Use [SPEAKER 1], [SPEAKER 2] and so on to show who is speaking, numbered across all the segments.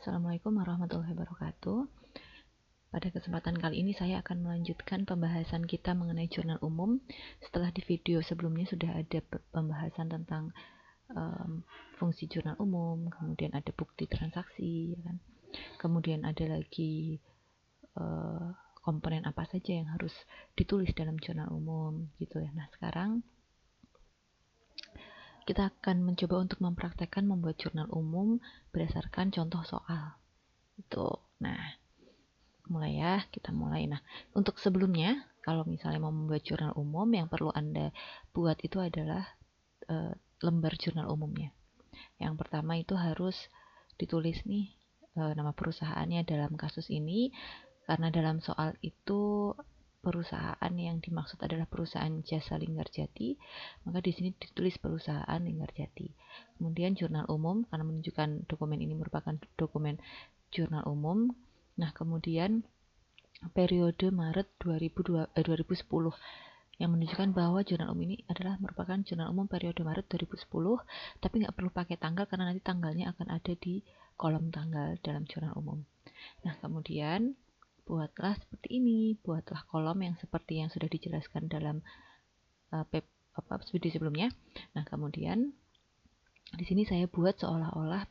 [SPEAKER 1] Assalamualaikum warahmatullahi wabarakatuh. Pada kesempatan kali ini saya akan melanjutkan pembahasan kita mengenai jurnal umum. Setelah di video sebelumnya sudah ada pembahasan tentang fungsi jurnal umum, kemudian ada bukti transaksi, ya kan? Kemudian ada lagi komponen apa saja yang harus ditulis dalam jurnal umum, gitu ya. Nah, sekarang kita akan mencoba untuk mempraktekkan membuat jurnal umum berdasarkan contoh soal. Itu. Nah, mulai ya, kita mulai. Nah, untuk sebelumnya, kalau misalnya mau membuat jurnal umum, yang perlu Anda buat itu adalah lembar jurnal umumnya. Yang pertama itu harus ditulis nih nama perusahaannya dalam kasus ini, karena dalam soal itu perusahaan yang dimaksud adalah perusahaan jasa Linggarjati, maka di sini ditulis perusahaan Linggarjati. Kemudian jurnal umum, karena menunjukkan dokumen ini merupakan dokumen jurnal umum. Nah, kemudian periode Maret 2010 yang menunjukkan bahwa jurnal umum ini adalah merupakan jurnal umum periode Maret 2010, tapi nggak perlu pakai tanggal karena nanti tanggalnya akan ada di kolom tanggal dalam jurnal umum. Nah, kemudian buatlah seperti ini, buatlah kolom yang seperti yang sudah dijelaskan dalam video sebelumnya. Nah, kemudian di sini saya buat seolah-olah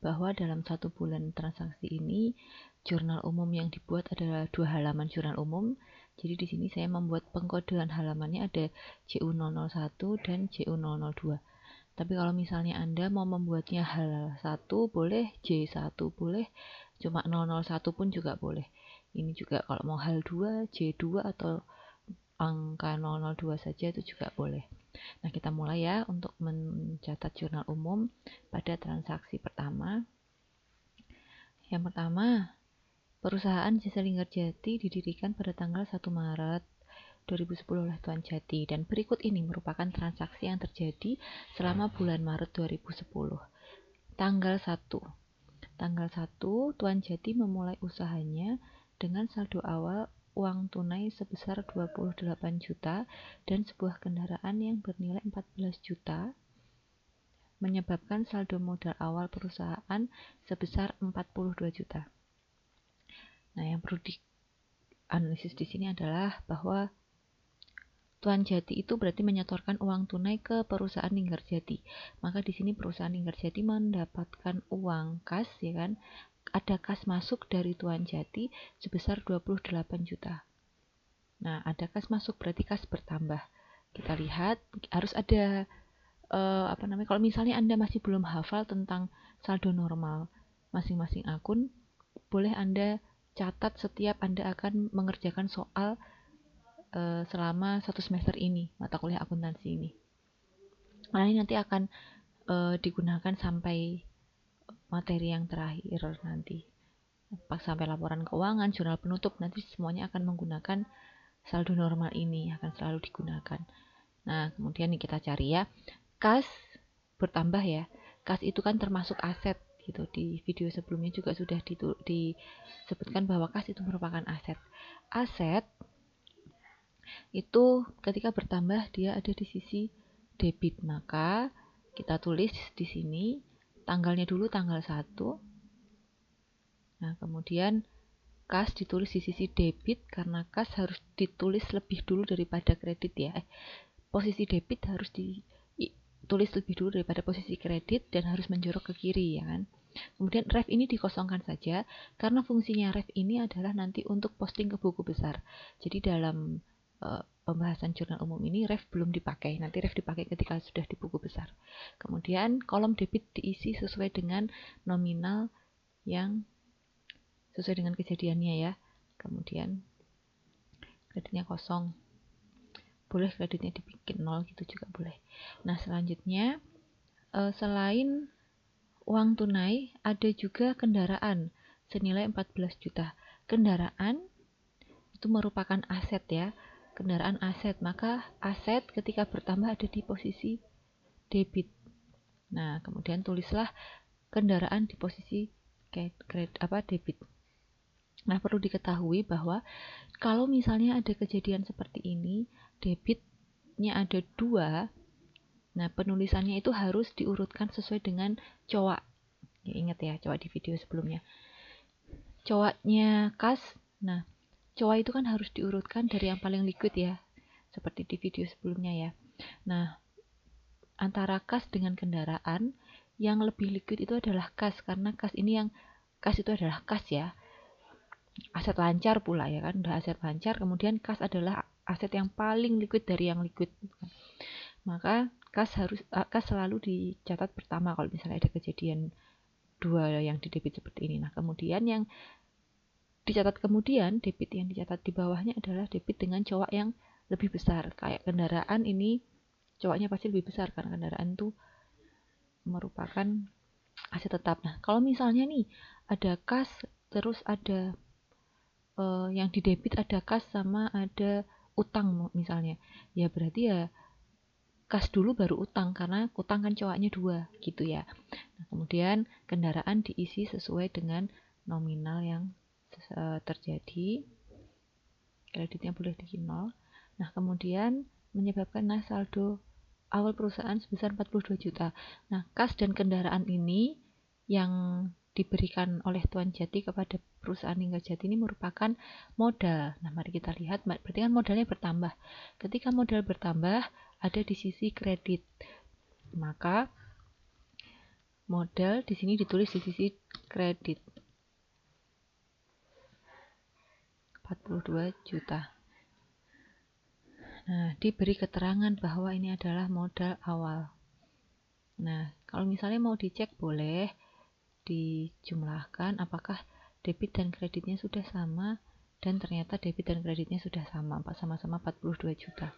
[SPEAKER 1] bahwa dalam 1 bulan transaksi ini jurnal umum yang dibuat adalah 2 halaman jurnal umum. Jadi di sini saya membuat pengkodean halamannya ada JU001 dan JU002. Tapi kalau misalnya Anda mau membuatnya hal 1 boleh, J1 boleh, cuma 001 pun juga boleh. Ini juga kalau mau hal 2, J2 atau angka 002 saja itu juga boleh. Nah, kita mulai ya untuk mencatat jurnal umum pada transaksi pertama. Yang pertama, perusahaan Jasa Linggarjati didirikan pada tanggal 1 Maret 2010 oleh Tuan Jati, dan berikut ini merupakan transaksi yang terjadi selama bulan Maret 2010. Tanggal 1 Tuan Jati memulai usahanya dengan saldo awal uang tunai sebesar 28 juta dan sebuah kendaraan yang bernilai 14 juta, menyebabkan saldo modal awal perusahaan sebesar 42 juta. Nah, yang perlu dianalisis di sini adalah bahwa Tuan Jati itu berarti menyetorkan uang tunai ke perusahaan Linggarjati. Maka di sini perusahaan Linggarjati mendapatkan uang kas, ya kan? Ada kas masuk dari Tuan Jati sebesar 28 juta. Nah, ada kas masuk berarti kas bertambah. Kita lihat harus ada kalau misalnya Anda masih belum hafal tentang saldo normal masing-masing akun, boleh Anda catat setiap Anda akan mengerjakan soal selama 1 semester ini, mata kuliah akuntansi ini. Nah, ini nanti akan digunakan sampai materi yang terakhir nanti. Pas sampai laporan keuangan, jurnal penutup, nanti semuanya akan menggunakan saldo normal ini, akan selalu digunakan. Nah, kemudian kita cari ya, kas bertambah ya. Kas itu kan termasuk aset gitu. Di video sebelumnya juga sudah disebutkan bahwa kas itu merupakan aset. Aset itu ketika bertambah dia ada di sisi debit, maka kita tulis di sini tanggalnya dulu tanggal 1. Nah, kemudian kas ditulis di sisi debit karena kas harus ditulis lebih dulu daripada kredit ya. Posisi debit harus ditulis lebih dulu daripada posisi kredit dan harus menjorok ke kiri, ya kan. Kemudian ref ini dikosongkan saja karena fungsinya ref ini adalah nanti untuk posting ke buku besar. Jadi dalam pembahasan jurnal umum ini ref belum dipakai, nanti ref dipakai ketika sudah di buku besar. Kemudian kolom debit diisi sesuai dengan nominal yang sesuai dengan kejadiannya ya. Kemudian kreditnya kosong, boleh kreditnya dibikin 0 gitu juga boleh. Nah, selanjutnya selain uang tunai ada juga kendaraan senilai 14 juta. Kendaraan itu merupakan aset ya. Kendaraan aset, maka aset ketika bertambah ada di posisi debit. Nah, kemudian tulislah kendaraan di posisi debit. Nah, perlu diketahui bahwa kalau misalnya ada kejadian seperti ini, debitnya ada 2, nah penulisannya itu harus diurutkan sesuai dengan coak. Ya, ingat ya, coba di video sebelumnya. Coaknya kas, nah coak itu kan harus diurutkan dari yang paling liquid ya, seperti di video sebelumnya ya. Nah, antara kas dengan kendaraan, yang lebih liquid itu adalah kas, karena kas itu adalah kas ya, aset lancar pula ya kan, udah aset lancar, kemudian kas adalah aset yang paling liquid dari yang liquid. Maka kas selalu dicatat pertama kalau misalnya ada kejadian dua yang didebit seperti ini. Nah, kemudian yang dicatat kemudian, debit yang dicatat di bawahnya adalah debit dengan coak yang lebih besar. Kayak kendaraan ini coaknya pasti lebih besar karena kendaraan itu merupakan aset tetap. Nah, kalau misalnya nih ada kas terus ada yang didebit, ada kas sama ada utang misalnya, ya berarti ya kas dulu baru utang, karena utang kan coaknya 2 gitu ya. Nah, kemudian kendaraan diisi sesuai dengan nominal yang terjadi, kreditnya boleh di 0. Nah, kemudian menyebabkan saldo awal perusahaan sebesar 42 juta. Nah, kas dan kendaraan ini yang diberikan oleh Tuan Jati kepada perusahaan Linggar Jati ini merupakan modal. Nah, mari kita lihat, berarti kan modalnya bertambah. Ketika modal bertambah, ada di sisi kredit. Maka modal di sini ditulis di sisi kredit. 42 juta. Nah, diberi keterangan bahwa ini adalah modal awal. Nah, kalau misalnya mau dicek boleh dijumlahkan apakah debit dan kreditnya sudah sama, dan ternyata debit dan kreditnya sudah sama-sama 42 juta.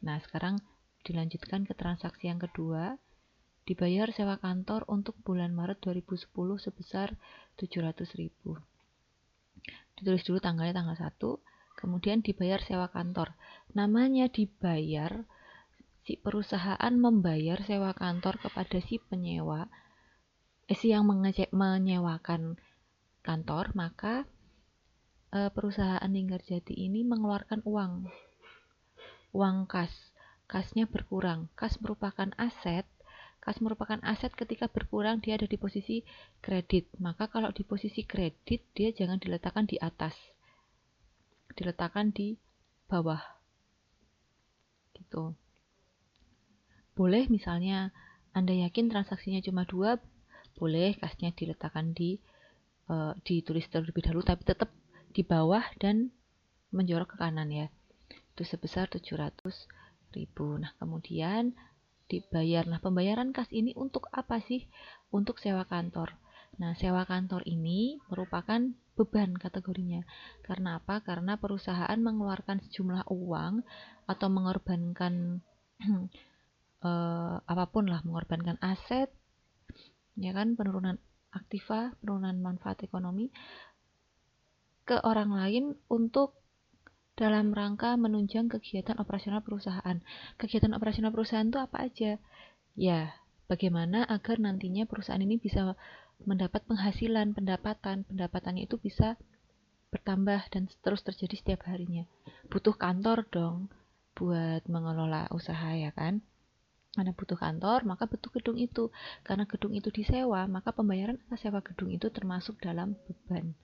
[SPEAKER 1] Nah, sekarang dilanjutkan ke transaksi yang kedua. Dibayar sewa kantor untuk bulan Maret 2010 sebesar 700.000. Ditulis dulu tanggalnya tanggal 1, kemudian dibayar sewa kantor. Namanya dibayar, si perusahaan membayar sewa kantor kepada si penyewa, si yang menyewakan kantor, maka perusahaan Linggar Jati ini mengeluarkan uang kas. Kasnya berkurang. Kas merupakan aset ketika berkurang dia ada di posisi kredit. Maka kalau di posisi kredit dia jangan diletakkan di atas, diletakkan di bawah gitu. Boleh misalnya Anda yakin transaksinya cuma 2, boleh kasnya diletakkan ditulis terlebih dahulu, tapi tetap di bawah dan menjorok ke kanan ya. Itu sebesar 700.000. Nah, kemudian dibayar. Nah, pembayaran kas ini untuk apa sih? Untuk sewa kantor. Nah, sewa kantor ini merupakan beban kategorinya. Karena apa? Karena perusahaan mengeluarkan sejumlah uang atau mengorbankan apapun lah, mengorbankan aset, ya kan, penurunan aktiva, penurunan manfaat ekonomi ke orang lain untuk dalam rangka menunjang kegiatan operasional perusahaan. Kegiatan operasional perusahaan itu apa aja? Ya, bagaimana agar nantinya perusahaan ini bisa mendapat penghasilan, pendapatannya itu bisa bertambah dan terus terjadi setiap harinya. Butuh kantor dong buat mengelola usaha ya kan. Karena butuh kantor, maka butuh gedung itu. Karena gedung itu disewa, maka pembayaran atas sewa gedung itu termasuk dalam beban.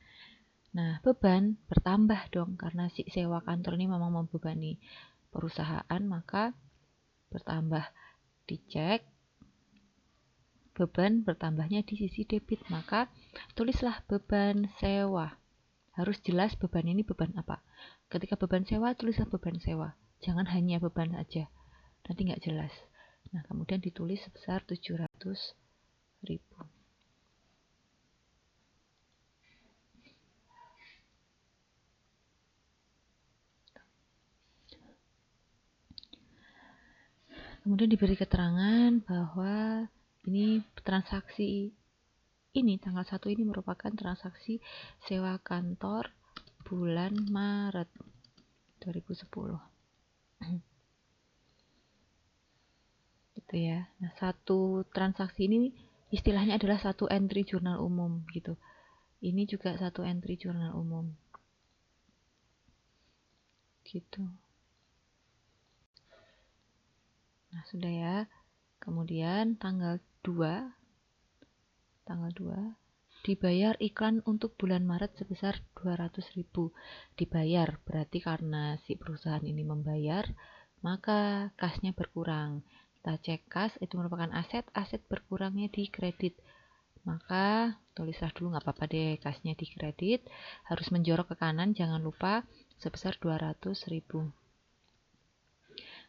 [SPEAKER 1] Nah, beban bertambah dong karena si sewa kantor ini memang membebani perusahaan, maka bertambah. Dicek beban bertambahnya di sisi debit, maka tulislah beban sewa. Harus jelas beban ini beban apa. Ketika beban sewa, tulislah beban sewa. Jangan hanya beban saja, nanti nggak jelas. Nah, kemudian ditulis sebesar 700.000. Kemudian diberi keterangan bahwa ini transaksi ini tanggal 1 ini merupakan transaksi sewa kantor bulan Maret 2010. Gitu ya. Nah, satu transaksi ini istilahnya adalah satu entry jurnal umum gitu. Ini juga satu entry jurnal umum. Gitu. Nah, sudah ya. Kemudian tanggal 2 tanggal 2. Dibayar iklan untuk bulan Maret sebesar 200.000. Dibayar berarti karena si perusahaan ini membayar, maka kasnya berkurang. Kita cek kas itu merupakan aset, aset berkurangnya di kredit. Maka tulislah dulu, nggak apa-apa deh, kasnya di kredit, harus menjorok ke kanan, jangan lupa, sebesar 200.000.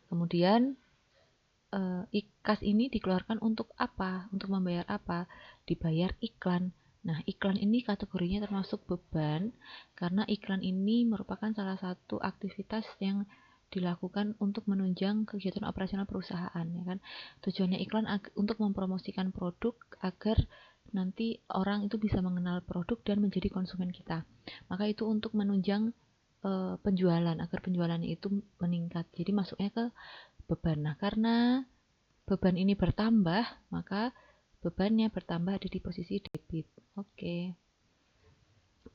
[SPEAKER 1] Kemudian kas ini dikeluarkan untuk apa? Untuk membayar apa? Dibayar iklan. Nah, iklan ini kategorinya termasuk beban karena iklan ini merupakan salah satu aktivitas yang dilakukan untuk menunjang kegiatan operasional perusahaan, ya kan? Tujuannya iklan untuk mempromosikan produk agar nanti orang itu bisa mengenal produk dan menjadi konsumen kita. Maka itu untuk menunjang penjualan, agar penjualannya itu meningkat. Jadi masuknya ke beban. Nah, karena beban ini bertambah, maka bebannya bertambah ada di posisi debit. Oke.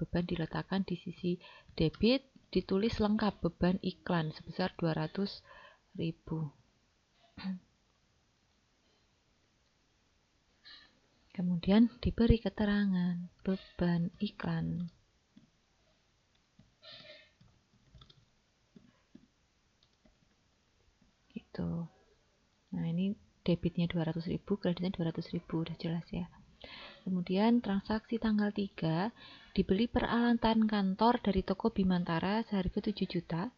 [SPEAKER 1] Beban diletakkan di sisi debit, ditulis lengkap beban iklan sebesar 200.000. Kemudian diberi keterangan beban iklan. Gitu. Nah, ini debitnya 200.000, kreditnya 200.000, udah jelas ya. Kemudian transaksi tanggal 3, dibeli peralatan kantor dari toko Bimantara seharga 7 juta.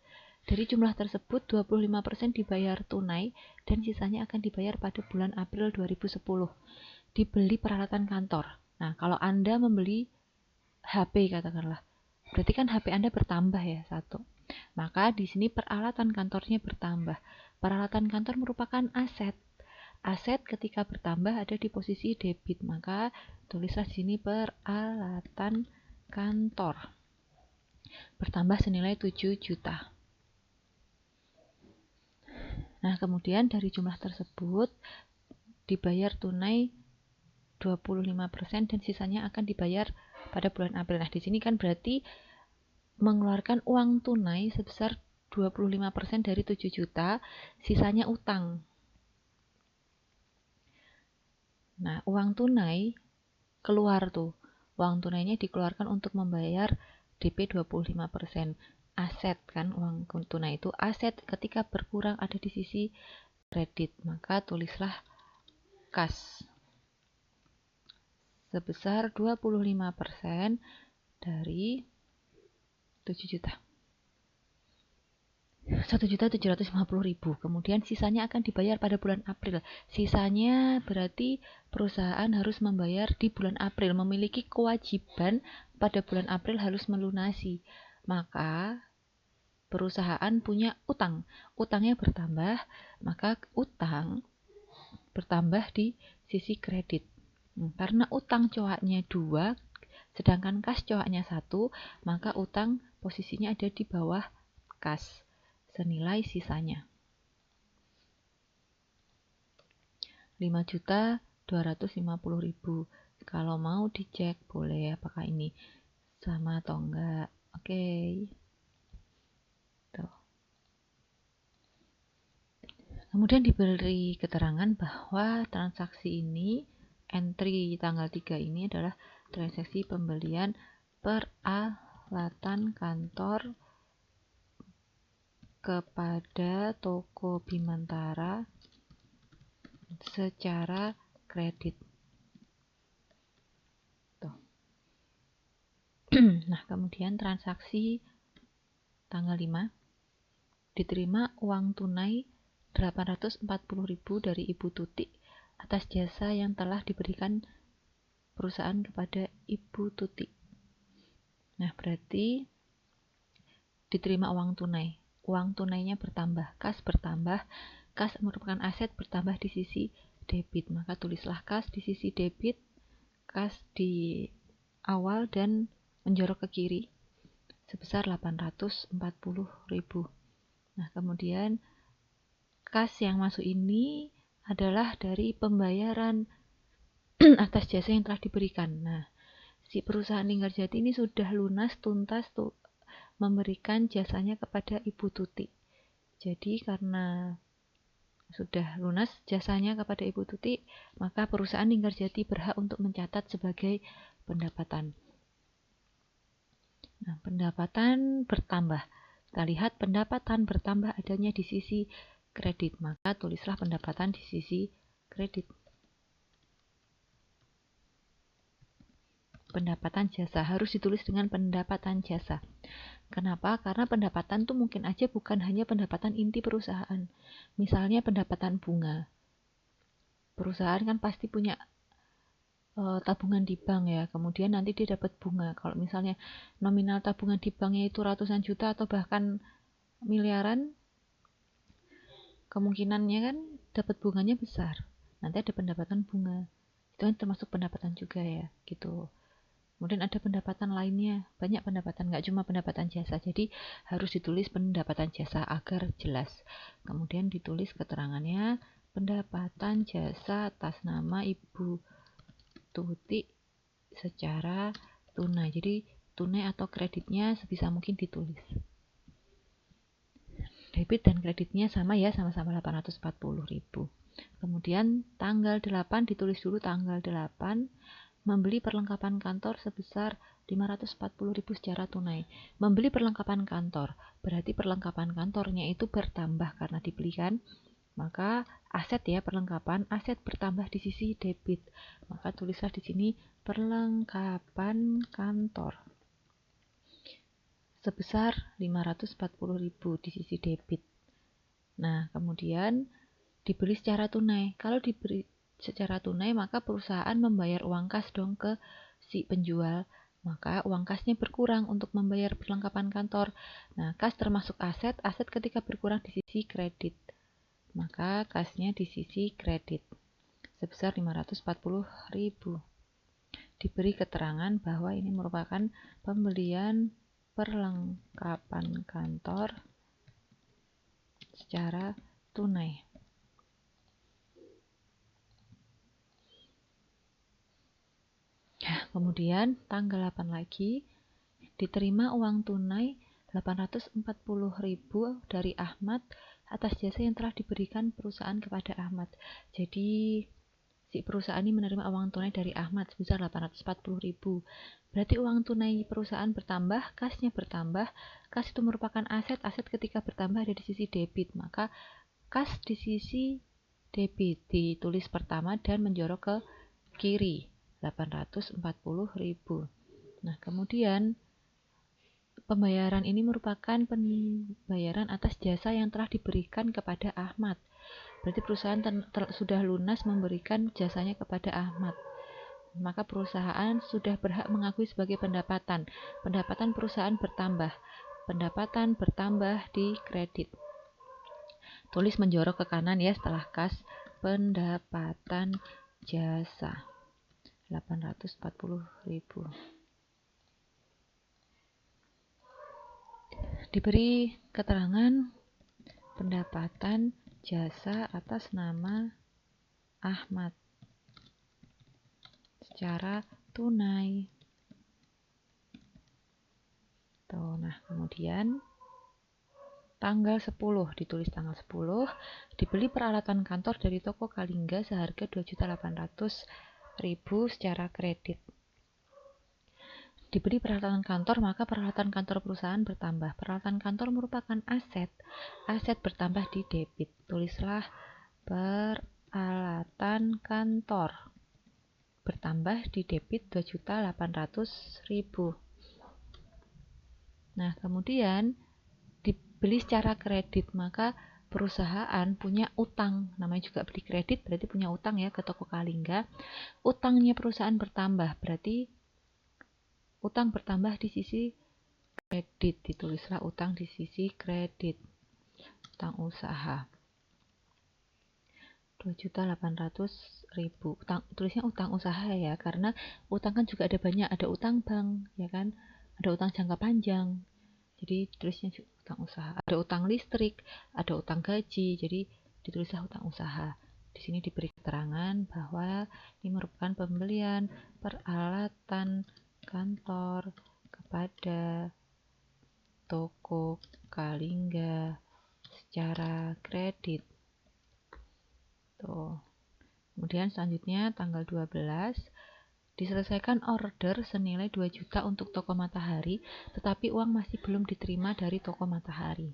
[SPEAKER 1] Dari jumlah tersebut 25% dibayar tunai dan sisanya akan dibayar pada bulan April 2010. Dibeli peralatan kantor. Nah, kalau Anda membeli HP katakanlah, berarti kan HP Anda bertambah ya, 1. Maka di sini peralatan kantornya bertambah. Peralatan kantor merupakan aset. Aset ketika bertambah ada di posisi debit, maka tulislah di sini peralatan kantor. Bertambah senilai 7 juta. Nah, kemudian dari jumlah tersebut dibayar tunai 25% dan sisanya akan dibayar pada bulan April. Nah, di sini kan berarti mengeluarkan uang tunai sebesar 25% dari 7 juta, sisanya utang. Nah, uang tunai keluar tuh. Uang tunainya dikeluarkan untuk membayar DP 25%. Aset kan, uang tunai itu aset ketika berkurang ada di sisi kredit. Maka tulislah kas sebesar 25% dari 7 juta. 1.750.000. Kemudian sisanya akan dibayar pada bulan April. Sisanya berarti perusahaan harus membayar di bulan April, memiliki kewajiban pada bulan April harus melunasi. Maka perusahaan punya utang. Utangnya bertambah, maka utang bertambah di sisi kredit. Karena utang coaknya 2, sedangkan kas coaknya 1, maka utang posisinya ada di bawah kas senilai sisanya 5.250.000. Kalau mau dicek boleh apakah ini sama atau enggak. Oke. Tuh. Kemudian diberi keterangan bahwa transaksi ini, entry tanggal 3 ini adalah transaksi pembelian peralatan kantor kepada toko Bimantara secara kredit. Tuh. Nah, kemudian transaksi tanggal 5 diterima uang tunai 840.000 dari Ibu Tutik atas jasa yang telah diberikan perusahaan kepada Ibu Tutik. Nah, berarti diterima uang tunai. Uang tunainya bertambah, kas bertambah. Kas merupakan aset bertambah di sisi debit. Maka tulislah kas di sisi debit, kas di awal dan menjorok ke kiri sebesar 840.000. Nah, kemudian kas yang masuk ini adalah dari pembayaran atas jasa yang telah diberikan. Nah, si perusahaan Linggarjati ini sudah lunas tuntas tuh memberikan jasanya kepada Ibu Tutik. Jadi karena sudah lunas jasanya kepada Ibu Tuti, maka perusahaan Linggarjati berhak untuk mencatat sebagai pendapatan. Nah, pendapatan bertambah. Kita lihat pendapatan bertambah adanya di sisi kredit, maka tulislah pendapatan di sisi kredit. Pendapatan jasa harus ditulis dengan pendapatan jasa. Kenapa? Karena pendapatan tuh mungkin aja bukan hanya pendapatan inti perusahaan. Misalnya pendapatan bunga. Perusahaan kan pasti punya tabungan di bank ya, kemudian nanti dia dapat bunga. Kalau misalnya nominal tabungan di banknya itu ratusan juta atau bahkan miliaran, kemungkinannya kan dapat bunganya besar. Nanti ada pendapatan bunga. Itu kan termasuk pendapatan juga ya, gitu. Kemudian ada pendapatan lainnya, banyak pendapatan, nggak cuma pendapatan jasa. Jadi harus ditulis pendapatan jasa agar jelas. Kemudian ditulis keterangannya, pendapatan jasa atas nama Ibu Tuti secara tunai. Jadi tunai atau kreditnya sebisa mungkin ditulis. Debit dan kreditnya sama ya, sama-sama 840.000. Kemudian tanggal 8 ditulis dulu tanggal 8. Membeli perlengkapan kantor sebesar 540.000 secara tunai. Membeli perlengkapan kantor, berarti perlengkapan kantornya itu bertambah karena dibelikan. Maka aset ya, perlengkapan, aset bertambah di sisi debit. Maka tulislah di sini perlengkapan kantor sebesar 540.000 di sisi debit. Nah, kemudian dibeli secara tunai. Kalau dibeli secara tunai, maka perusahaan membayar uang kas dong ke si penjual. Maka uang kasnya berkurang untuk membayar perlengkapan kantor. Nah, kas termasuk aset. Aset ketika berkurang di sisi kredit. Maka kasnya di sisi kredit sebesar 540.000. Diberi keterangan bahwa ini merupakan pembelian perlengkapan kantor secara tunai. Kemudian tanggal 8 lagi diterima uang tunai 840.000 dari Ahmad atas jasa yang telah diberikan perusahaan kepada Ahmad. Jadi si perusahaan ini menerima uang tunai dari Ahmad sebesar 840.000. Berarti uang tunai perusahaan bertambah, kasnya bertambah. Kas itu merupakan aset. Aset ketika bertambah ada di sisi debit, maka kas di sisi debit ditulis pertama dan menjorok ke kiri 840.000. Nah, kemudian pembayaran ini merupakan pembayaran atas jasa yang telah diberikan kepada Ahmad. Berarti perusahaan sudah lunas memberikan jasanya kepada Ahmad. Maka perusahaan sudah berhak mengakui sebagai pendapatan. Pendapatan perusahaan bertambah. Pendapatan bertambah di kredit. Tulis menjorok ke kanan ya setelah kas. Pendapatan jasa 840.000. Diberi keterangan pendapatan jasa atas nama Ahmad secara tunai. Tuh, nah kemudian tanggal 10 ditulis tanggal 10 dibeli peralatan kantor dari toko Kalingga seharga 2.800.000 secara kredit. Dibeli peralatan kantor, maka peralatan kantor perusahaan bertambah. Peralatan kantor merupakan aset. Aset bertambah di debit. Tulislah peralatan kantor bertambah di debit 2.800.000. Nah, kemudian dibeli secara kredit, maka perusahaan punya utang. Namanya juga beli kredit, berarti punya utang ya ke toko Kalingga. Utangnya perusahaan bertambah, berarti utang bertambah di sisi kredit. Ditulislah utang di sisi kredit. Utang usaha 2.800.000. Tulisnya utang usaha ya, karena utang kan juga ada banyak, ada utang bank ya kan, ada utang jangka panjang. Jadi tulisnya utang usaha. Ada utang listrik, ada utang gaji. Jadi ditulislah utang usaha. Di sini diberi keterangan bahwa ini merupakan pembelian peralatan kantor kepada toko Kalingga secara kredit. Tuh. Kemudian selanjutnya tanggal 12 diselesaikan order senilai 2 juta untuk toko Matahari, tetapi uang masih belum diterima dari toko Matahari.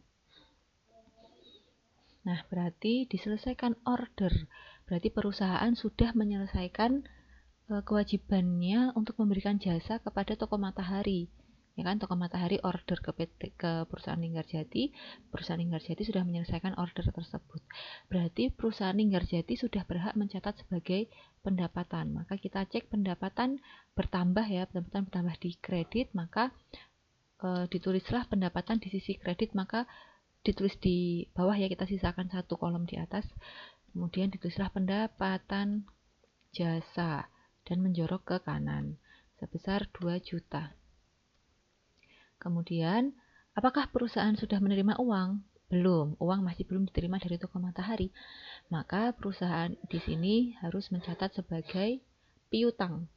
[SPEAKER 1] Nah, berarti diselesaikan order. Berarti perusahaan sudah menyelesaikan kewajibannya untuk memberikan jasa kepada toko Matahari. Ya kan, toko Matahari order ke perusahaan Linggarjati, perusahaan Linggarjati sudah menyelesaikan order tersebut. Berarti perusahaan Linggarjati sudah berhak mencatat sebagai pendapatan. Maka kita cek pendapatan bertambah ya, pendapatan bertambah di kredit, maka ditulislah pendapatan di sisi kredit, maka ditulis di bawah ya, kita sisakan satu kolom di atas. Kemudian ditulislah pendapatan jasa dan menjorok ke kanan sebesar 2 juta. Kemudian, apakah perusahaan sudah menerima uang? Belum, uang masih belum diterima dari toko Matahari. Maka perusahaan di sini harus mencatat sebagai piutang.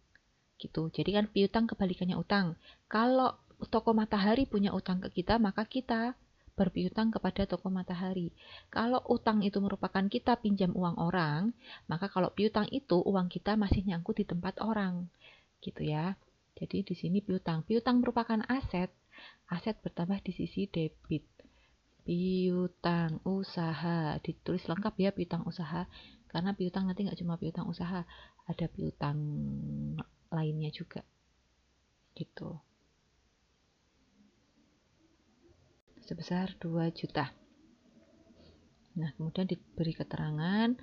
[SPEAKER 1] Gitu. Jadi kan piutang kebalikannya utang. Kalau toko Matahari punya utang ke kita, maka kita berpiutang kepada toko Matahari. Kalau utang itu merupakan kita pinjam uang orang, maka kalau piutang itu uang kita masih nyangkut di tempat orang. Gitu ya. Jadi di sini piutang. Piutang merupakan aset. Aset bertambah di sisi debit. Piutang usaha. Ditulis lengkap ya, piutang usaha. Karena piutang nanti nggak cuma piutang usaha, ada piutang lainnya juga. Gitu. Sebesar 2 juta. Nah, kemudian diberi keterangan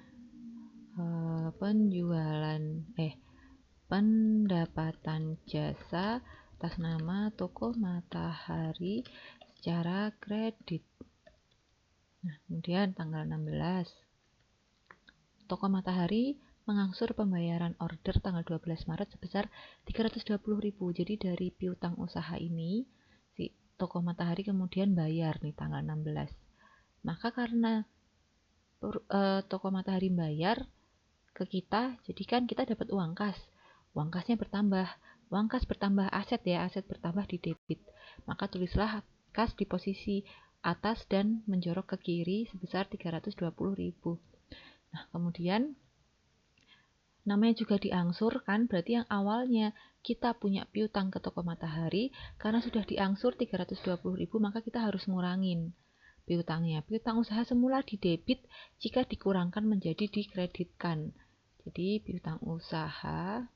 [SPEAKER 1] pendapatan jasa atas nama toko Matahari secara kredit. Nah, kemudian tanggal 16 toko Matahari mengangsur pembayaran order tanggal 12 Maret sebesar 320.000. Jadi dari piutang usaha ini si toko Matahari kemudian bayar nih tanggal 16. Maka karena toko Matahari bayar ke kita, jadi kan kita dapat uang kas. Uang kasnya bertambah. Uang kas bertambah aset ya, aset bertambah di debit. Maka tulislah kas di posisi atas dan menjorok ke kiri sebesar 320.000. Nah, kemudian namanya juga diangsur kan, berarti yang awalnya kita punya piutang ke toko Matahari, karena sudah diangsur 320.000, maka kita harus ngurangin piutangnya. Piutang usaha semula di debit jika dikurangkan menjadi dikreditkan. Jadi piutang usaha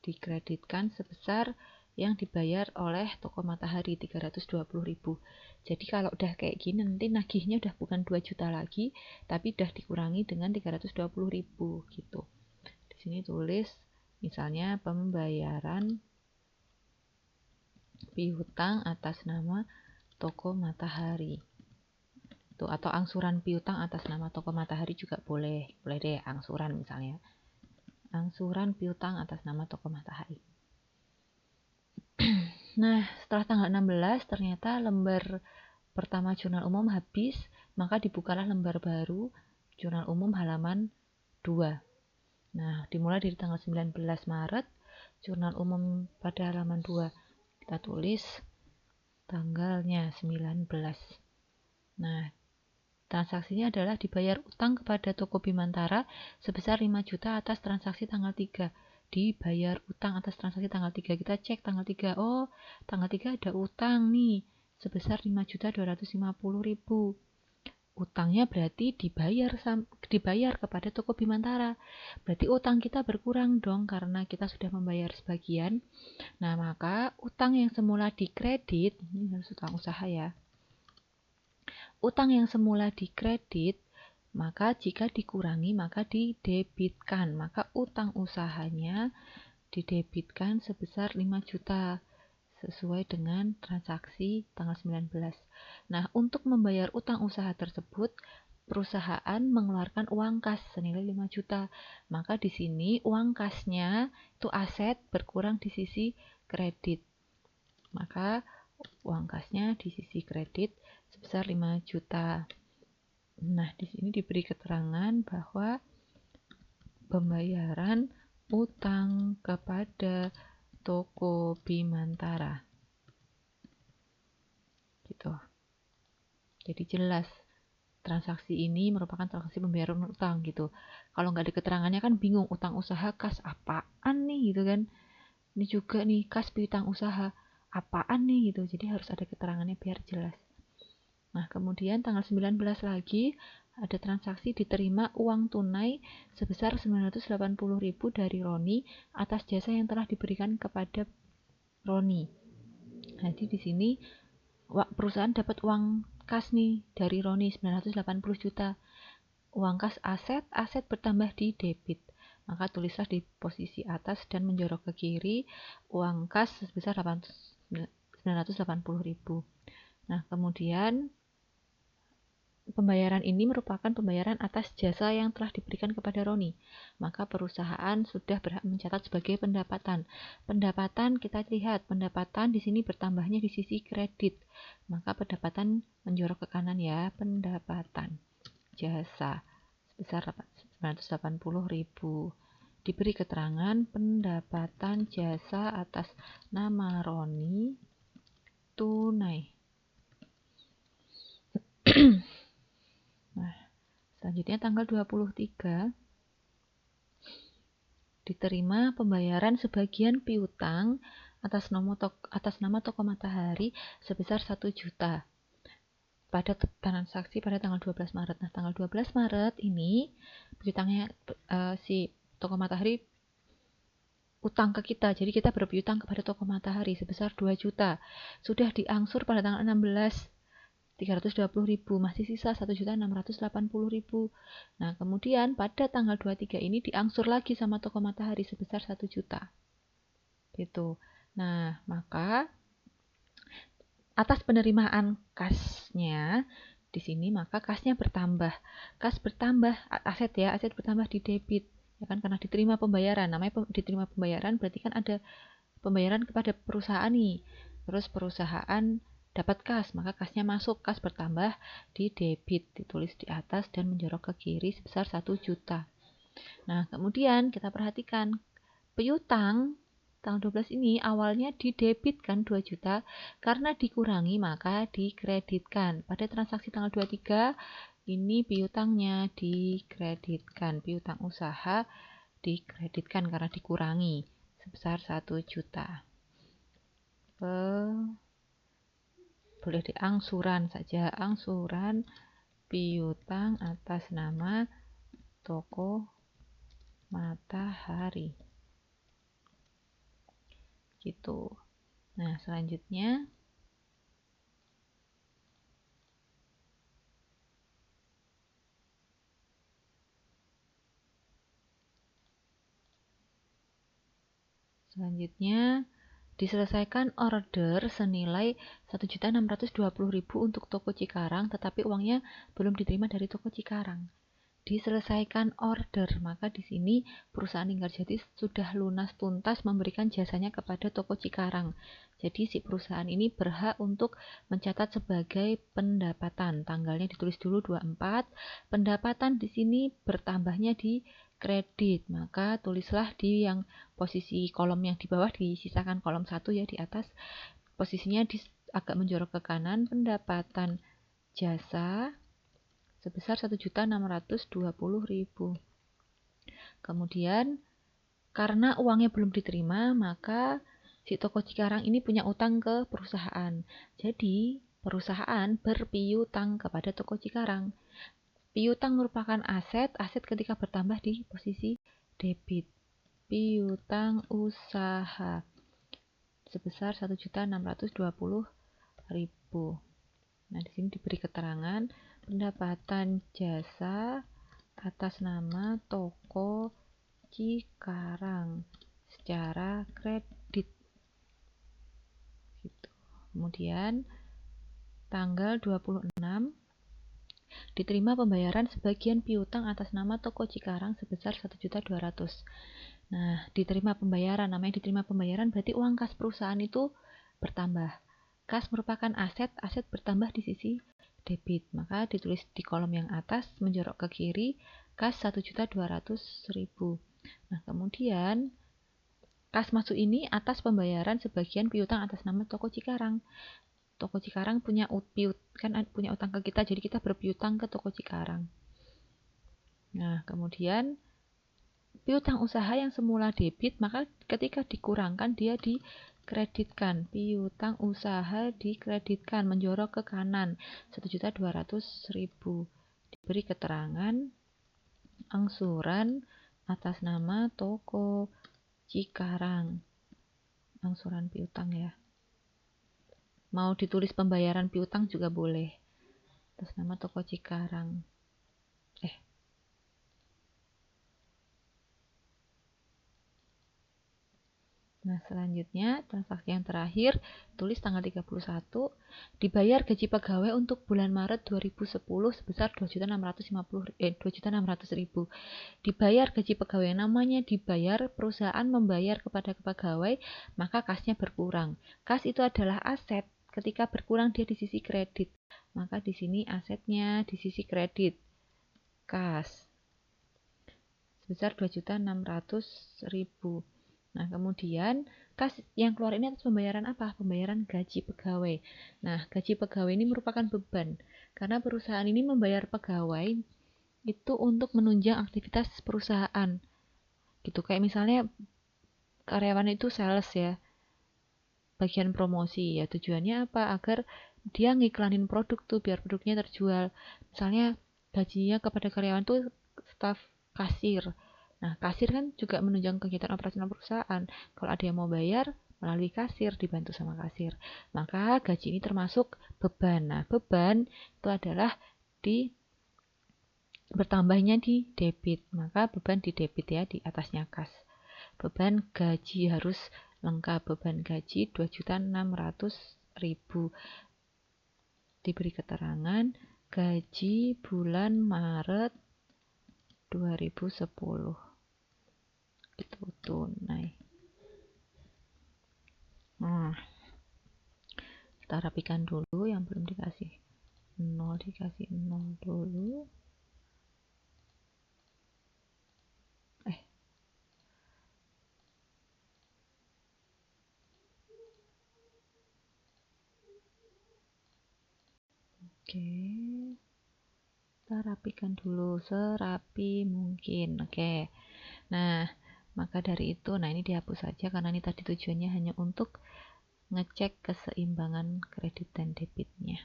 [SPEAKER 1] dikreditkan sebesar yang dibayar oleh toko Matahari 320.000. Jadi kalau udah kayak gini nanti nagihnya udah bukan 2 juta lagi, tapi udah dikurangi dengan 320.000 gitu. Di sini tulis misalnya pembayaran piutang atas nama toko Matahari. Tuh, atau angsuran piutang atas nama toko Matahari juga boleh. Boleh deh angsuran misalnya. Angsuran piutang atas nama toko Matahari. Nah, setelah tanggal 16 ternyata lembar pertama jurnal umum habis, maka dibukalah lembar baru jurnal umum halaman 2. Nah, dimulai dari tanggal 19 Maret, jurnal umum pada halaman 2. Kita tulis tanggalnya 19. Nah, transaksinya adalah dibayar utang kepada toko Bimantara sebesar 5 juta atas transaksi tanggal 3. Dibayar utang atas transaksi tanggal 3. Kita cek tanggal 3. Oh, tanggal 3 ada utang nih sebesar 5.250.000. Utangnya berarti dibayar kepada toko Bimantara. Berarti utang kita berkurang dong karena kita sudah membayar sebagian. Nah, maka utang yang semula dikredit, ini harus utang usaha ya. Utang yang semula dikredit, maka jika dikurangi maka didebitkan. Maka utang usahanya didebitkan sebesar 5 juta sesuai dengan transaksi tanggal 19. Nah, untuk membayar utang usaha tersebut, perusahaan mengeluarkan uang kas senilai 5 juta. Maka di sini uang kasnya itu aset berkurang di sisi kredit. Maka uang kasnya di sisi kredit sebesar 5 juta. Nah, di sini diberi keterangan bahwa pembayaran utang kepada toko Bimantara. Gitu. Jadi jelas transaksi ini merupakan transaksi pembayaran utang gitu. Kalau nggak ada keterangannya kan bingung, utang usaha kas apaan nih gitu kan. Ini juga nih kas piutang usaha apaan nih gitu. Jadi harus ada keterangannya biar jelas. Nah, kemudian tanggal 19 lagi ada transaksi diterima uang tunai sebesar 980.000 dari Roni atas jasa yang telah diberikan kepada Roni. Jadi di sini perusahaan dapat uang kas nih dari Roni 980 juta. Uang kas aset bertambah di debit. Maka tulislah di posisi atas dan menjorok ke kiri uang kas sebesar 980.000. Nah, kemudian pembayaran ini merupakan pembayaran atas jasa yang telah diberikan kepada Roni. Maka perusahaan sudah berhak mencatat sebagai pendapatan. Pendapatan kita lihat, pendapatan di sini bertambahnya di sisi kredit. Maka pendapatan menjorok ke kanan ya, pendapatan jasa sebesar 980.000. Diberi keterangan pendapatan jasa atas nama Roni tunai. Nah, selanjutnya tanggal 23 diterima pembayaran sebagian piutang atas nama toko Matahari sebesar 1 juta pada transaksi pada tanggal 12 Maret. Nah, tanggal 12 Maret ini piutangnya si toko Matahari utang ke kita. Jadi kita berpiutang kepada toko Matahari sebesar 2 juta. Sudah diangsur pada tanggal 16 320.000, masih sisa 1.680.000. Nah, kemudian pada tanggal 23 ini diangsur lagi sama toko Matahari sebesar 1 juta. Gitu. Nah, maka atas penerimaan kasnya di sini maka kasnya bertambah. Kas bertambah aset ya, aset bertambah di debit. Ya kan karena diterima pembayaran. Namanya diterima pembayaran berarti kan ada pembayaran kepada perusahaan nih. Terus perusahaan dapat kas, maka kasnya masuk, kas bertambah di debit, ditulis di atas dan menjorok ke kiri sebesar 1 juta. Nah, kemudian kita perhatikan piutang tanggal 12 ini awalnya didebitkan 2 juta, karena dikurangi maka dikreditkan. Pada transaksi tanggal 23 ini piutangnya dikreditkan, piutang usaha dikreditkan karena dikurangi sebesar 1 juta. Boleh diangsuran saja, angsuran piutang atas nama toko Matahari gitu. Nah, selanjutnya diselesaikan order senilai 1.620.000 untuk toko Cikarang, tetapi uangnya belum diterima dari toko Cikarang. Diselesaikan order, maka di sini perusahaan Linggarjati sudah lunas tuntas memberikan jasanya kepada toko Cikarang. Jadi si perusahaan ini berhak untuk mencatat sebagai pendapatan. Tanggalnya ditulis dulu 24. Pendapatan di sini bertambahnya di kredit, maka tulislah di yang posisi kolom yang di bawah, disisakan kolom 1 ya, di atas posisinya agak menjorok ke kanan, pendapatan jasa sebesar 1.620.000. Kemudian karena uangnya belum diterima, maka si toko Cikarang ini punya utang ke perusahaan. Jadi perusahaan berpiutang kepada toko Cikarang. Piutang merupakan aset ketika bertambah di posisi debit. Piutang usaha sebesar 1.620.000. Nah, di sini diberi keterangan pendapatan jasa atas nama toko Cikarang secara kredit. Gitu. Kemudian tanggal 26 diterima pembayaran sebagian piutang atas nama toko Cikarang sebesar 1.200.000. Nah, diterima pembayaran, namanya diterima pembayaran berarti uang kas perusahaan itu bertambah. Kas merupakan aset bertambah di sisi debit. Maka ditulis di kolom yang atas menjorok ke kiri, kas 1.200.000. Nah, kemudian kas masuk ini atas pembayaran sebagian piutang atas nama toko Cikarang. toko Cikarang punya punya utang ke kita, jadi kita berpiutang ke toko Cikarang. Nah, kemudian piutang usaha yang semula debit, maka ketika dikurangkan dia dikreditkan. Piutang usaha dikreditkan, menjorok ke kanan 1.200.000. Diberi keterangan angsuran atas nama toko Cikarang. Angsuran piutang ya. Mau ditulis pembayaran piutang juga boleh. Atas nama toko Cikarang. Nah, selanjutnya transaksi yang terakhir, tulis tanggal 31, dibayar gaji pegawai untuk bulan Maret 2010 sebesar 2.600.000. Dibayar gaji pegawai, yang namanya dibayar, perusahaan membayar kepada pegawai, maka kasnya berkurang. Kas itu adalah aset, ketika berkurang dia di sisi kredit. Maka di sini asetnya di sisi kredit. Kas sebesar 2.600.000. Nah, kemudian kas yang keluar ini atas pembayaran apa? Pembayaran gaji pegawai. Nah, gaji pegawai ini merupakan beban karena perusahaan ini membayar pegawai itu untuk menunjang aktivitas perusahaan. Gitu, kayak misalnya karyawan itu sales ya, bagian promosi ya, tujuannya apa? Agar dia ngiklanin produk tuh biar produknya terjual. Misalnya gajinya kepada karyawan tuh staf kasir. Nah, kasir kan juga menunjang kegiatan operasional perusahaan. Kalau ada yang mau bayar melalui kasir, dibantu sama kasir. Maka gaji ini termasuk beban. Nah, beban itu adalah bertambahnya di debit. Maka beban di debit ya, di atasnya kas. Beban gaji harus lengkap. Beban gaji 2.600.000. Diberi keterangan gaji bulan Maret 2010. Itu tunai. Nah, kita rapikan dulu yang belum dikasih 0, dikasih 0 dulu. Oke, kita rapikan dulu serapi mungkin. Oke, nah maka dari itu, nah ini dihapus saja karena ini tadi tujuannya hanya untuk ngecek keseimbangan kredit dan debitnya.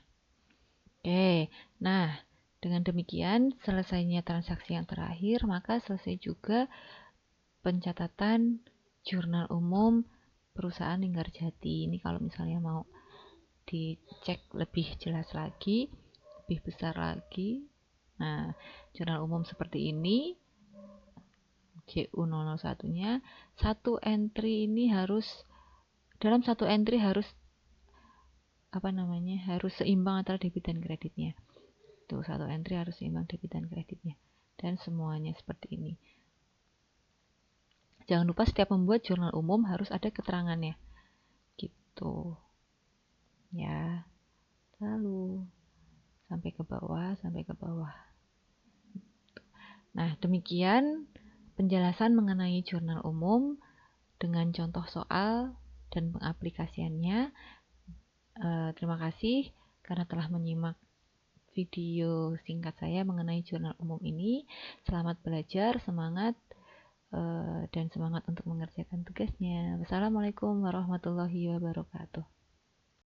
[SPEAKER 1] Oke, nah dengan demikian selesainya transaksi yang terakhir, maka selesai juga pencatatan jurnal umum perusahaan Linggarjati. Ini kalau misalnya mau dicek lebih jelas lagi, lebih besar lagi. Nah, jurnal umum seperti ini, JU001-nya, dalam satu entry harus harus seimbang antara debit dan kreditnya. Tuh, satu entry harus seimbang debit dan kreditnya. Dan semuanya seperti ini. Jangan lupa setiap membuat jurnal umum harus ada keterangannya. Gitu. Ya. Lalu sampai ke bawah. Nah, demikian penjelasan mengenai jurnal umum dengan contoh soal dan pengaplikasiannya. Terima kasih karena telah menyimak video singkat saya mengenai jurnal umum ini. Selamat belajar, semangat, dan semangat untuk mengerjakan tugasnya. Wassalamualaikum warahmatullahi wabarakatuh.